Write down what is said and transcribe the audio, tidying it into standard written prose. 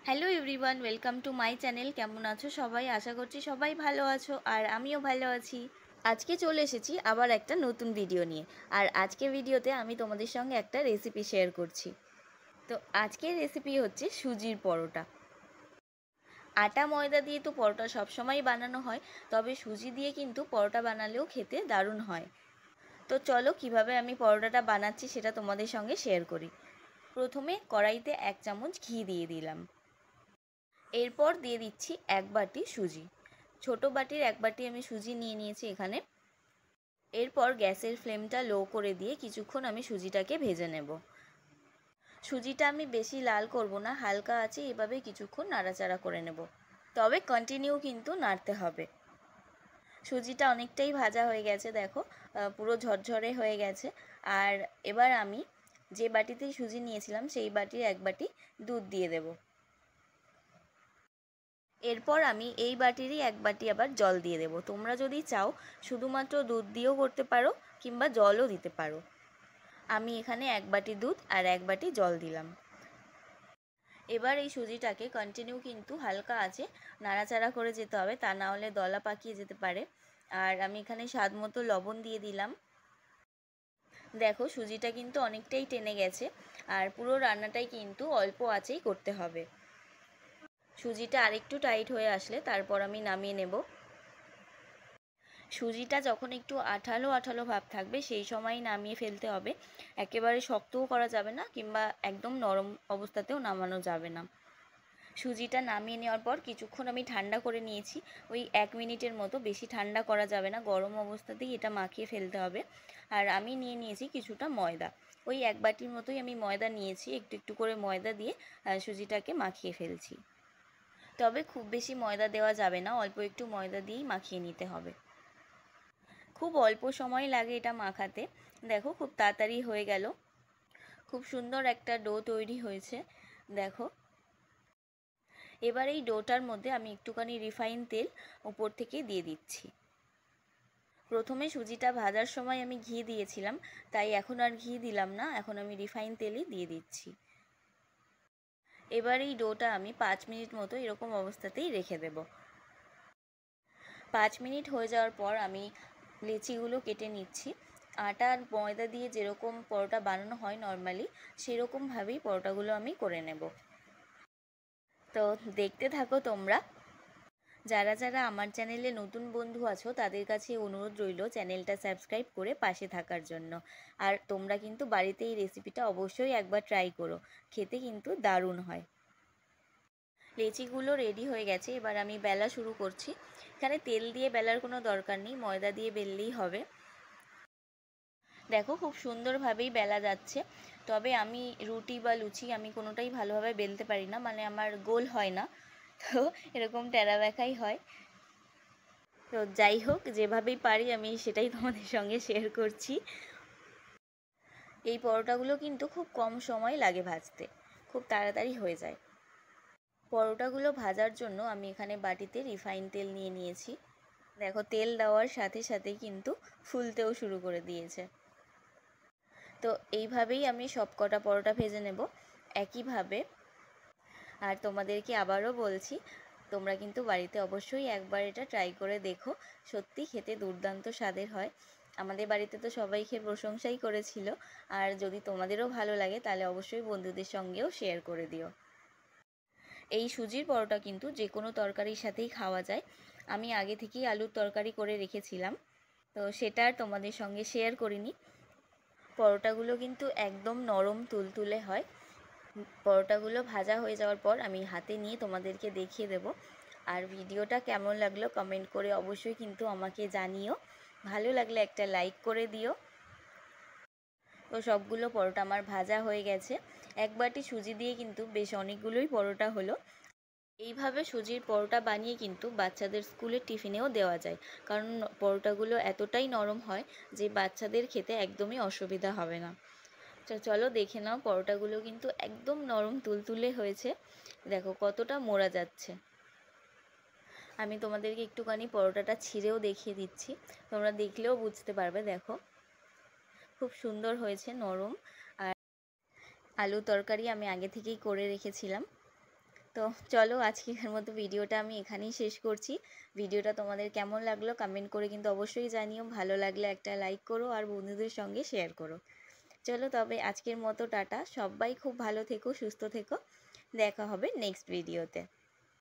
Hello everyone, welcome to my channel. কেমন আছো সবাই? আশা করছি সবাই ভালো আছো, আর আমিও ভালো আছি। আজকে চলে এসেছি আবার একটা নতুন ভিডিও নিয়ে। আর আজকের ভিডিওতে আমি তোমাদের সঙ্গে একটা রেসিপি শেয়ার করছি। তো আজকের রেসিপি হচ্ছে সুজির পরোটা। আটা ময়দা দিয়ে তো পরোটা সবসময় বানানো হয়, তবে সুজি দিয়ে কিন্তু পরোটা বানালেও খেতে দারুণ হয়। তো চলো কিভাবে আমি পরোটাটা বানাচ্ছি সেটা তোমাদের সঙ্গে শেয়ার করি। প্রথমে কড়াইতে 1 চামচ ঘি দিয়ে দিলাম। এরপর দিয়ে দিচ্ছি 1 বাটি সুজি। ছোট বাটির 1 বাটি আমি সুজি নিয়ে নিয়েছি এখানে। এরপর গ্যাসের ফ্লেমটা লো করে দিয়ে কিছুক্ষণ আমি সুজিটাকে ভেজে নেব। সুজিটা আমি বেশি লাল করব না, হালকা আছে এভাবে কিছুক্ষণ নাড়াচাড়া করে নেব। তবে কন্টিনিউ কিন্তু নাড়তে হবে। সুজিটা অনেকটাই ভাজা হয়ে গেছে, দেখো পুরো ঝরঝরে হয়ে গেছে। আর এবার আমি যে বাটিতে সুজি নিয়েছিলাম সেই বাটির 1 বাটি দুধ দিয়ে দেব। এরপর আমি এই বাটিরই 1 বাটি আবার জল দিয়ে দেব। তোমরা যদি চাও শুধুমাত্র দুধ দিয়েও করতে পারো, কিংবা জলও দিতে পারো। আমি এখানে 1 বাটি দুধ আর 1 বাটি জল দিলাম। এবার এই সুজিটাকে কন্টিনিউ কিন্তু হালকা আছে নাড়াচাড়া করে যেতে হবে, তা না হলে দলা পাকিয়ে যেতে পারে। আর আমি এখানে স্বাদ মতো লবণ দিয়ে দিলাম। দেখো সুজিটা কিন্তু অনেকটাই টেনে গেছে, আর পুরো রান্নাটাই কিন্তু অল্প আঁচেই করতে হবে। সুজিটা আরেকটু টাইট হয়ে আসলে তারপর আমি নামিয়ে নেব। সুজিটা যখন একটু আঠালো আঠালো ভাব থাকবে সেই সময় নামিয়ে ফেলতে হবে। একেবারে শক্তও করা যাবে না, কিংবা একদম নরম অবস্থাতেও নামানো যাবে না। সুজিটা নামিয়ে নেওয়ার পর কিছুক্ষণ আমি ঠান্ডা করে নিয়েছি, ওই 1 মিনিটের মতো। বেশি ঠান্ডা করা যাবে না, গরম অবস্থাতেই এটা মাখিয়ে ফেলতে হবে। আর আমি নিয়ে নিয়েছি কিছুটা ময়দা। ওই 1 বাটির মতোই আমি ময়দা নিয়েছি, একটু একটু করে ময়দা দিয়ে সুজিটাকে মাখিয়ে ফেলছি। তবে খুব বেশি ময়দা দেওয়া যাবে না, অল্প একটু ময়দা দিয়েই মাখিয়ে নিতে হবে। খুব অল্প সময় লাগে এটা মাখাতে। দেখো খুব তাড়াতাড়ি হয়ে গেল। খুব সুন্দর একটা ডো তৈরি হয়েছে, দেখো। এবার এই ডোটার মধ্যে আমি একটুখানি রিফাইন তেল উপর থেকে দিয়ে দিচ্ছি। প্রথমে সুজিটা ভাজার সময় আমি ঘি দিয়েছিলাম, তাই এখন আর ঘি দিলাম না, এখন আমি রিফাইন তেলই দিয়ে দিচ্ছি। এবার এই ডোটা আমি 5 মিনিট মতো এরকম অবস্থাতেই রেখে দেব। 5 মিনিট হয়ে যাওয়ার পর আমি লেচিগুলো কেটে নিচ্ছি। আটা আর ময়দা দিয়ে যেরকম পরোটা বানানো হয় নর্মালি, সেরকমভাবেই পরোটাগুলো আমি করে নেব। তো দেখতে থাকো তোমরা। যারা যারা আমার চ্যানেলে নতুন বন্ধু আছো তাদের কাছে অনুরোধ রইল চ্যানেলটা সাবস্ক্রাইব করে পাশে থাকার জন্য। আর তোমরা কিন্তু বাড়িতে এই রেসিপিটা অবশ্যই একবার ট্রাই করো, খেতে কিন্তু দারুণ হয়। লেচিগুলো রেডি হয়ে গেছে, এবার আমি বেলা শুরু করছি। এখানে তেল দিয়ে বেলার কোনো দরকার নেই, ময়দা দিয়ে বেললেই হবে। দেখো খুব সুন্দরভাবেই বেলা যাচ্ছে। তবে আমি রুটি বা লুচি আমি কোনোটাই ভালোভাবে বেলতে পারি না, মানে আমার গোল হয় না, তো এরকম টেরা বেঁকাই হয়। তো যাই হোক, যেভাবেই পারি আমি সেটাই তোমাদের সঙ্গে শেয়ার করছি। এই পরোটাগুলো কিন্তু খুব কম সময় লাগে ভাজতে, খুব তাড়াতাড়ি হয়ে যায়। পরোটাগুলো ভাজার জন্য আমি এখানে বাটিতে রিফাইন তেল নিয়ে নিয়েছি। দেখো তেল দেওয়ার সাথে সাথেই কিন্তু ফুলতেও শুরু করে দিয়েছে। তো এইভাবেই আমি সব কটা পরোটা ভেজে নেব একইভাবে। আর তোমাদেরকে আবারও বলছি, তোমরা কিন্তু বাড়িতে অবশ্যই একবার এটা ট্রাই করে দেখো, সত্যি খেতে দুর্দান্ত স্বাদের হয়। আমাদের বাড়িতে তো সবাই খেয়ে প্রশংসাই করেছিল। আর যদি তোমাদেরও ভালো লাগে তাহলে অবশ্যই বন্ধুদের সঙ্গেও শেয়ার করে দিও। এই সুজির পরোটা কিন্তু যে কোনো তরকারির সাথেই খাওয়া যায়। আমি আগে থেকেই আলুর তরকারি করে রেখেছিলাম, তো সেটা আর তোমাদের সঙ্গে শেয়ার করিনি। পরোটাগুলো কিন্তু একদম নরম তুলতুলে হয়। পরোটাগুলো ভাজা হয়ে যাওয়ার পর আমি হাতে নিয়ে তোমাদেরকে দেখিয়ে দেব। আর ভিডিওটা কেমন লাগলো কমেন্ট করে অবশ্যই কিন্তু আমাকে জানিও। ভালো লাগলে একটা লাইক করে দিও। তো সবগুলো পরোটা আমার ভাজা হয়ে গেছে। 1 বাটি সুজি দিয়ে কিন্তু বেশ অনেকগুলোই পরোটা হলো। এইভাবে সুজির পরোটা বানিয়ে কিন্তু বাচ্চাদের স্কুলের টিফিনেও দেওয়া যায়, কারণ পরোটাগুলো এতটাই নরম হয় যে বাচ্চাদের খেতে একদমই অসুবিধা হবে না। চলো দেখে নাও, পরোটাগুলো কিন্তু একদম নরম তুলতুলে হয়েছে। দেখো কতটা মোড়া যাচ্ছে। আমি তোমাদেরকে একটুখানি পরোটাটা ছিঁড়েও দেখিয়ে দিচ্ছি, তোমরা দেখলেও বুঝতে পারবে। দেখো খুব সুন্দর হয়েছে, নরম। আর আলু তরকারি আমি আগে থেকেই করে রেখেছিলাম, তো চলো আজকের মতো ভিডিওটা আমি এখানেই শেষ করছি। ভিডিওটা তোমাদের কেমন লাগলো কমেন্ট করে কিন্তু অবশ্যই জানিও। ভালো লাগলে একটা লাইক করো আর বন্ধুদের সঙ্গে শেয়ার করো। চলো তবে আজকের মতো টাটা। সবাই খুব ভালো থেকো, সুস্থ থেকো। দেখা হবে নেক্সট ভিডিওতে।